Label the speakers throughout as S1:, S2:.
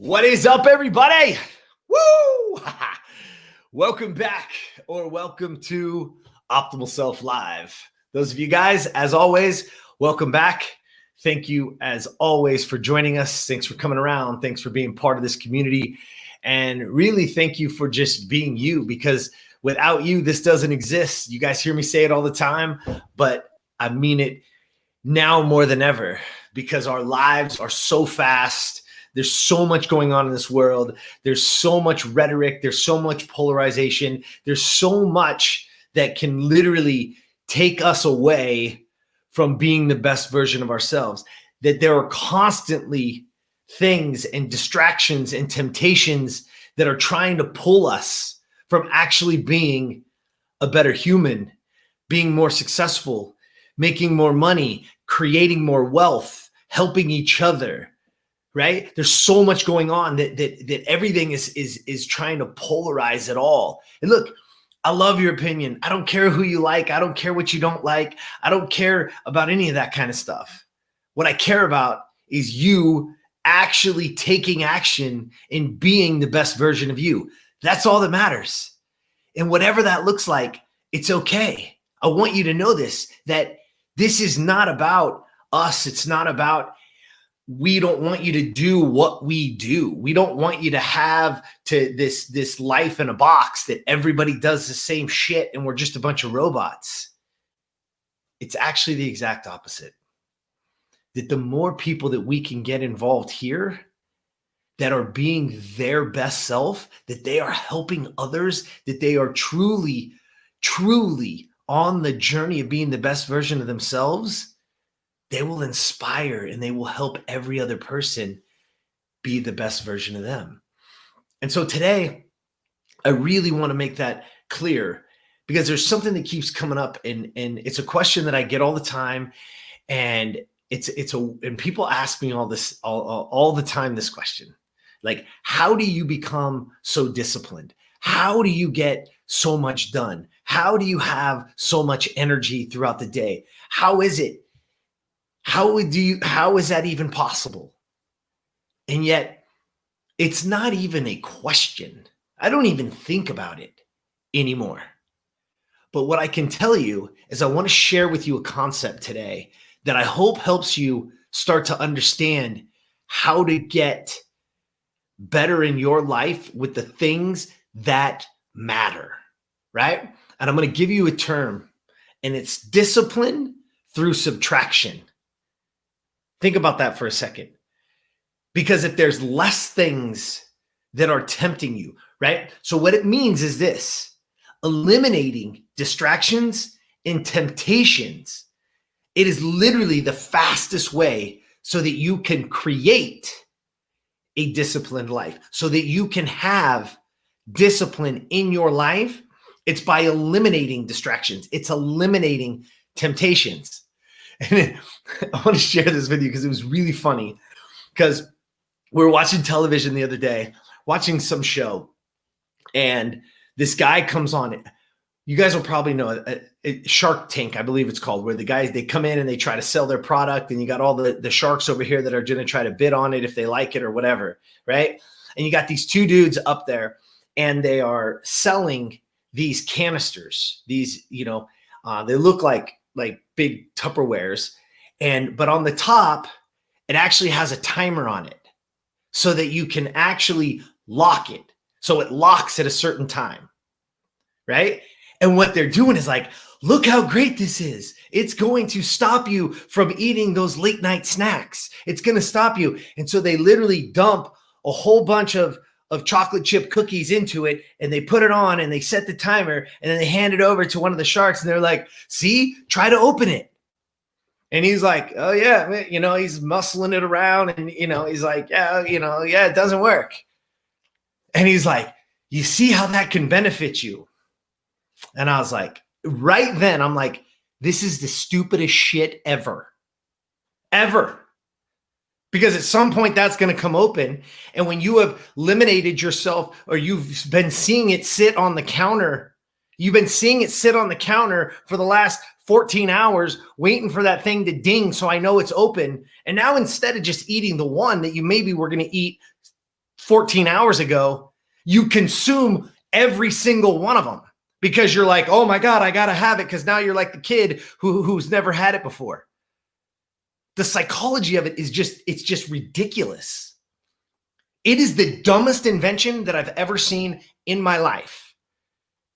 S1: What is up, everybody? Woo! Welcome back, or welcome to Optimal Self Live. Those of you guys, as always, welcome back. Thank you, as always, for joining us. Thanks for coming around. Thanks for being part of this community. And really, thank you for just being you, because without you, this doesn't exist. You guys hear me say it all the time, but I mean it now more than ever, because our lives are so fast. There's so much going on in this world. There's so much rhetoric. There's so much polarization. There's so much that can literally take us away from being the best version of ourselves, that there are constantly things and distractions and temptations that are trying to pull us from actually being a better human, being more successful, making more money, creating more wealth, helping each other. Right? There's so much going on that everything is trying to polarize it all. And look, I love your opinion. I don't care who you like. I don't care what you don't like. I don't care about any of that kind of stuff. What I care about is you actually taking action and being the best version of you. That's all that matters. And whatever that looks like, it's okay. I want you to know this, that this is not about us. It's not about, we don't want you to do what we do. We don't want you to have this life in a box that everybody does the same shit and we're just a bunch of robots. It's actually the exact opposite. That the more people that we can get involved here that are being their best self, that they are helping others, that they are truly, truly on the journey of being the best version of themselves, they will inspire and they will help every other person be the best version of them. And so today, I really want to make that clear, because there's something that keeps coming up, and it's a question that I get all the time, and and people ask me all the time this question, like, how do you become so disciplined? How do you get so much done? How do you have so much energy throughout the day? How is it? How is that even possible? And yet it's not even a question. I don't even think about it anymore. But what I can tell you is I want to share with you a concept today that I hope helps you start to understand how to get better in your life with the things that matter, right? And I'm going to give you a term, and it's discipline through subtraction. Think about that for a second. Because if there's less things that are tempting you, right? So what it means is this: eliminating distractions and temptations. It is literally the fastest way so that you can create a disciplined life, so that you can have discipline in your life. It's by eliminating distractions. It's eliminating temptations. And I want to share this with you because it was really funny, because we were watching television the other day, watching some show, and this guy comes on. You guys will probably know Shark Tank, I believe it's called, where the guys, they come in and they try to sell their product, and you got all the sharks over here that are going to try to bid on it if they like it or whatever, right? And you got these two dudes up there, and they are selling these canisters. These, they look like big Tupperwares, but on the top, it actually has a timer on it so that you can actually lock it. So it locks at a certain time, right? And what they're doing is like, look how great this is. It's going to stop you from eating those late night snacks. It's going to stop you. And so they literally dump a whole bunch of chocolate chip cookies into it, and they put it on and they set the timer, and then they hand it over to one of the sharks, and they're like, see, try to open it. And he's like, oh yeah, he's muscling it around, and he's like, yeah, it doesn't work. And he's like, you see how that can benefit you? And I was like, right then, I'm like, this is the stupidest shit ever. Because at some point that's going to come open. And when you have eliminated yourself, or you've been seeing it sit on the counter, for the last 14 hours waiting for that thing to ding so I know it's open. And now instead of just eating the one that you maybe were going to eat 14 hours ago, you consume every single one of them because you're like, oh my God, I got to have it. Because now you're like the kid who's never had it before. The psychology of it is it's just ridiculous. It is the dumbest invention that I've ever seen in my life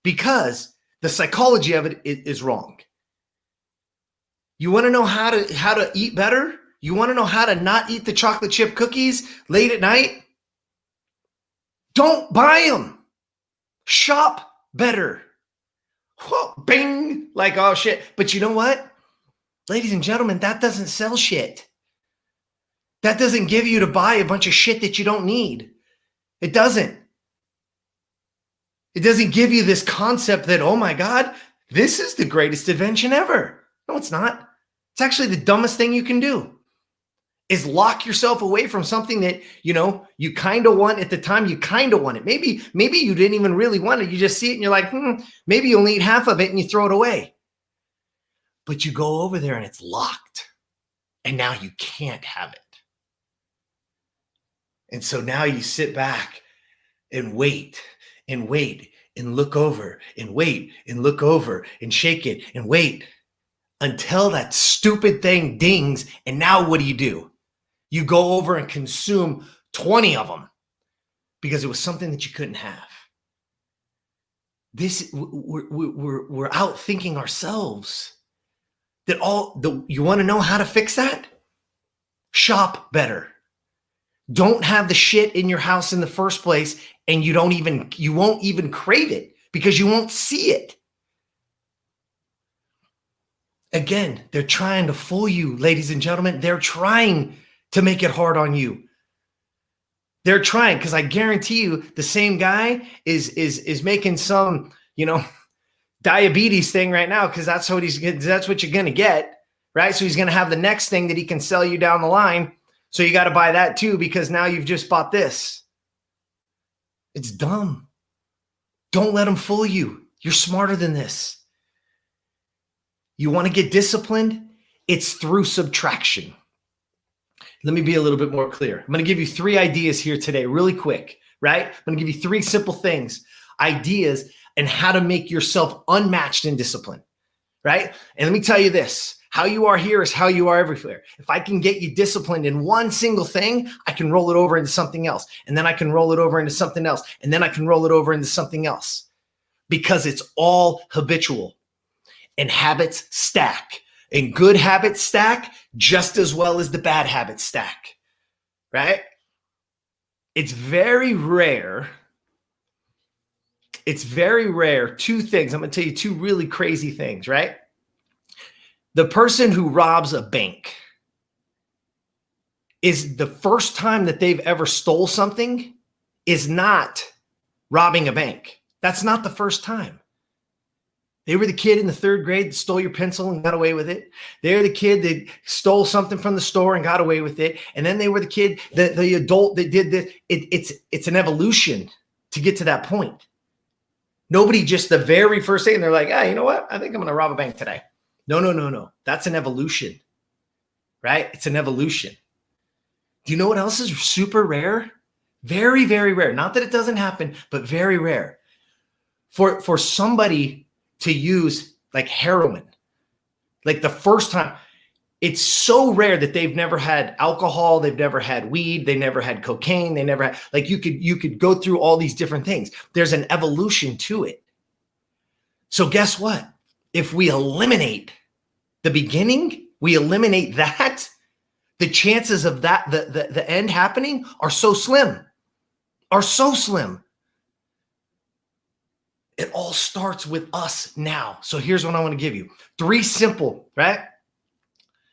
S1: because the psychology of it is wrong. You want to know how to eat better? You want to know how to not eat the chocolate chip cookies late at night? Don't buy them. Shop better. Whoa, bing, like, oh shit. But you know what? Ladies and gentlemen, that doesn't sell shit. That doesn't give you to buy a bunch of shit that you don't need. It doesn't. It doesn't give you this concept that, oh my God, this is the greatest invention ever. No, it's not. It's actually the dumbest thing you can do is lock yourself away from something that, you kind of want at the time you kind of want it. Maybe you didn't even really want it. You just see it and you're like, maybe you'll eat half of it and you throw it away. But you go over there and it's locked. And now you can't have it. And so now you sit back and wait and look over and wait and look over and shake it and wait until that stupid thing dings. And now what do? You go over and consume 20 of them because it was something that you couldn't have. We're out thinking ourselves. You want to know how to fix that? Shop better. Don't have the shit in your house in the first place, and you won't even crave it because you won't see it. Again, they're trying to fool you, ladies and gentlemen. They're trying to make it hard on you. They're trying, because I guarantee you the same guy is making some, diabetes thing right now, because that's what you're going to get, right? So he's going to have the next thing that he can sell you down the line. So you got to buy that too, because now you've just bought this. It's dumb. Don't let them fool you. You're smarter than this. You want to get disciplined? It's through subtraction. Let me be a little bit more clear. I'm going to give you 3 ideas here today, really quick, right? I'm going to give you 3 simple things, ideas, and how to make yourself unmatched in discipline, right? And let me tell you this. How you are here is how you are everywhere. If I can get you disciplined in one single thing, I can roll it over into something else. And then I can roll it over into something else. And then I can roll it over into something else. Because it's all habitual. And habits stack. And good habits stack just as well as the bad habits stack. Right? It's very rare. It's very rare. 2 things. I'm going to tell you 2 really crazy things, right? The person who robs a bank is the first time that they've ever stole something is not robbing a bank. That's not the first time. They were the kid in the 3rd grade that stole your pencil and got away with it. They're the kid that stole something from the store and got away with it. And then they were the kid, the adult that did this. It's an evolution to get to that point. Nobody just the very first thing, they're like, you know what? I think I'm going to rob a bank today. No. That's an evolution, right? It's an evolution. Do you know what else is super rare? Very, very rare. Not that it doesn't happen, but very rare. For somebody to use like heroin, like the first time, it's so rare that they've never had alcohol, they've never had weed, they never had cocaine, they never had, like you could go through all these different things. There's an evolution to it. So guess what? If we eliminate the beginning, we eliminate that, the chances of that, the end happening are so slim, It all starts with us now. So here's what I want to give you. 3 simple, right?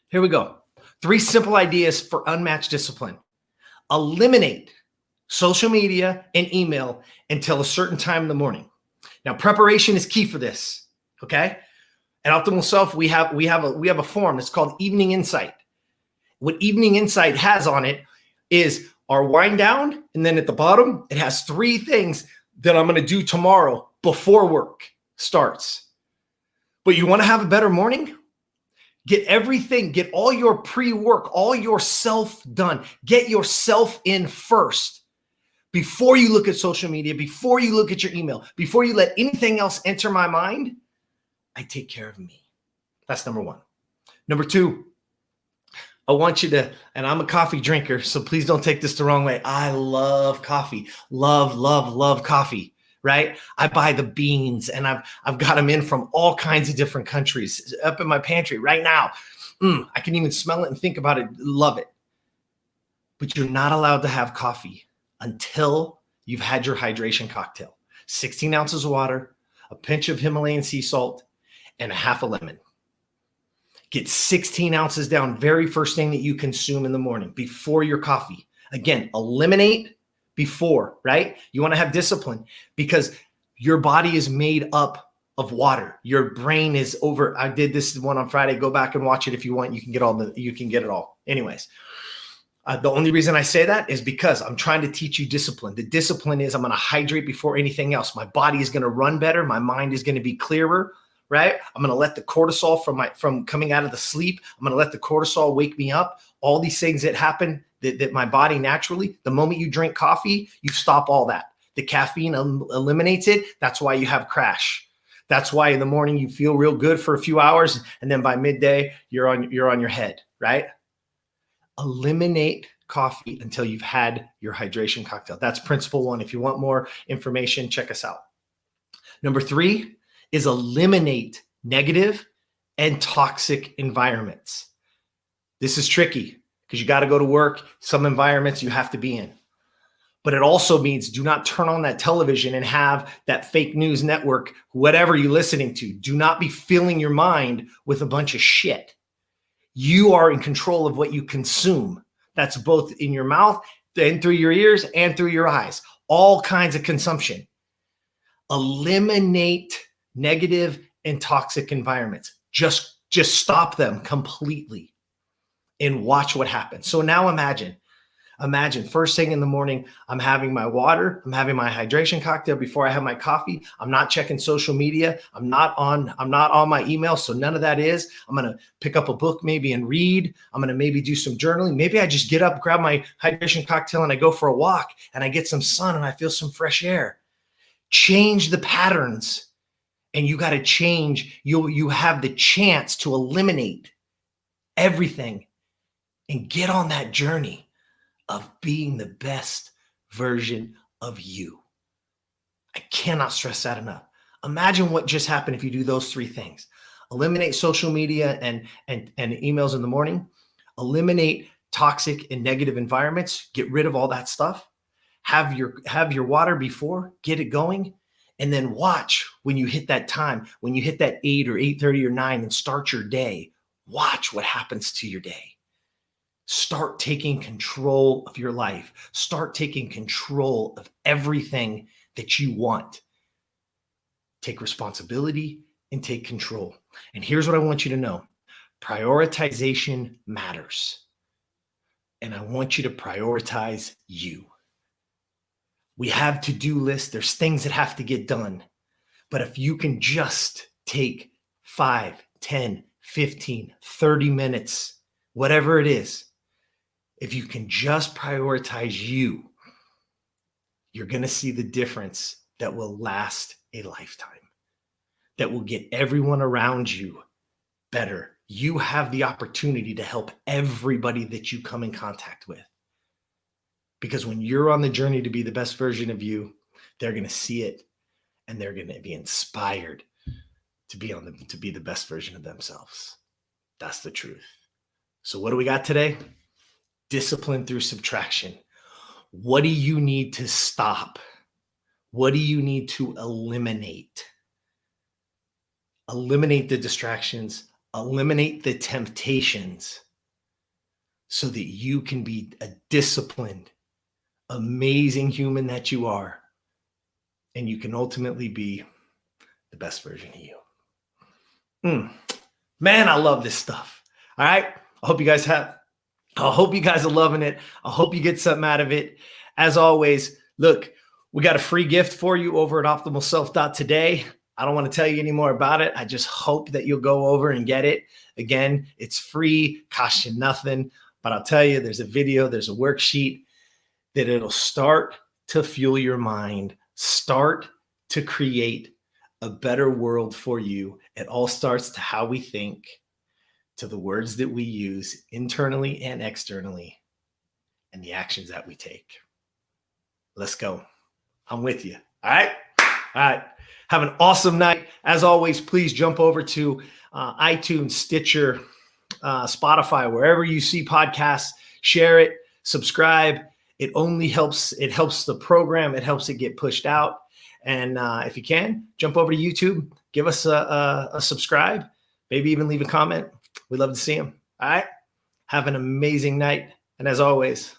S1: Here we go. 3 simple ideas for unmatched discipline. Eliminate social media and email until a certain time in the morning. Now, preparation is key for this. Okay. At Optimal Self, we have a form that's called Evening Insight. What Evening Insight has on it is our wind down. And then at the bottom, it has 3 things that I'm going to do tomorrow before work starts. But you want to have a better morning? Get everything, get all your pre-work, all your self done. Get yourself in first before you look at social media, before you look at your email, before you let anything else enter my mind, I take care of me. That's number one. Number two, I want you to, and I'm a coffee drinker, so please don't take this the wrong way. I love coffee. Love coffee, right? I buy the beans and I've got them in from all kinds of different countries up in my pantry right now. I can even smell it and think about it. Love it. But you're not allowed to have coffee until you've had your hydration cocktail. 16 ounces of water, a pinch of Himalayan sea salt, and a half a lemon. Get 16 ounces down very first thing that you consume in the morning before your coffee. Again, eliminate before, right? You want to have discipline because your body is made up of water. Your brain is over. I did this one on Friday. Go back and watch it if you want. You can get it all. Anyways, the only reason I say that is because I'm trying to teach you discipline. The discipline is I'm going to hydrate before anything else. My body is going to run better. My mind is going to be clearer. Right? I'm going to let the cortisol from coming out of the sleep. I'm going to let the cortisol wake me up. All these things that happen that my body naturally, the moment you drink coffee, you stop all that. The caffeine eliminates it. That's why you have crash. That's why in the morning you feel real good for a few hours. And then by midday, you're on your head, right? Eliminate coffee until you've had your hydration cocktail. That's principle one. If you want more information, check us out. Number three is eliminate negative and toxic environments. This is tricky because you got to go to work. Some environments you have to be in. But it also means do not turn on that television and have that fake news network, whatever you're listening to. Do not be filling your mind with a bunch of shit. You are in control of what you consume. That's both in your mouth and through your ears and through your eyes. All kinds of consumption. Eliminate negative and toxic environments. Just stop them completely and watch what happens. So now imagine first thing in the morning, I'm having my water, I'm having my hydration cocktail before I have my coffee. I'm not checking social media. I'm not on my email. So none of that is. I'm going to pick up a book maybe and read. I'm going to maybe do some journaling. Maybe I just get up, grab my hydration cocktail and I go for a walk and I get some sun and I feel some fresh air. Change the patterns. And you got to change. You have the chance to eliminate everything and get on that journey of being the best version of you. I cannot stress that enough. Imagine what just happened if you do those three things. Eliminate social media and emails in the morning. Eliminate toxic and negative environments. Get rid of all that stuff. Have your water before. Get it going. And then watch when you hit that time, when you hit that 8 or 8:30 or 9 and start your day, watch what happens to your day. Start taking control of your life. Start taking control of everything that you want. Take responsibility and take control. And here's what I want you to know. Prioritization matters. And I want you to prioritize you. We have to-do lists. There's things that have to get done. But if you can just take 5, 10, 15, 30 minutes, whatever it is, if you can just prioritize you, you're going to see the difference that will last a lifetime, that will get everyone around you better. You have the opportunity to help everybody that you come in contact with. Because when you're on the journey to be the best version of you, they're going to see it and they're going to be inspired to be the best version of themselves. That's the truth. So what do we got today? Discipline through subtraction. What do you need to stop? What do you need to eliminate? Eliminate the distractions, eliminate the temptations so that you can be a disciplined, amazing human that you are, and you can ultimately be the best version of you. Man, I love this stuff. All right. I hope you guys are loving it. I hope you get something out of it. As always, look, we got a free gift for you over at optimalself.today. I don't want to tell you any more about it. I just hope that you'll go over and get it. Again, it's free, costs you nothing, but I'll tell you, there's a video, there's a worksheet that it'll start to fuel your mind. Start to create a better world for you. It all starts to how we think, to the words that we use internally and externally, and the actions that we take. Let's go. I'm with you. All right. All right. Have an awesome night. As always, please jump over to iTunes, Stitcher, Spotify, wherever you see podcasts. Share it, subscribe. It only helps. It helps the program. It helps it get pushed out. And if you can, jump over to YouTube, give us a subscribe, maybe even leave a comment. We'd love to see them. All right. Have an amazing night. And as always,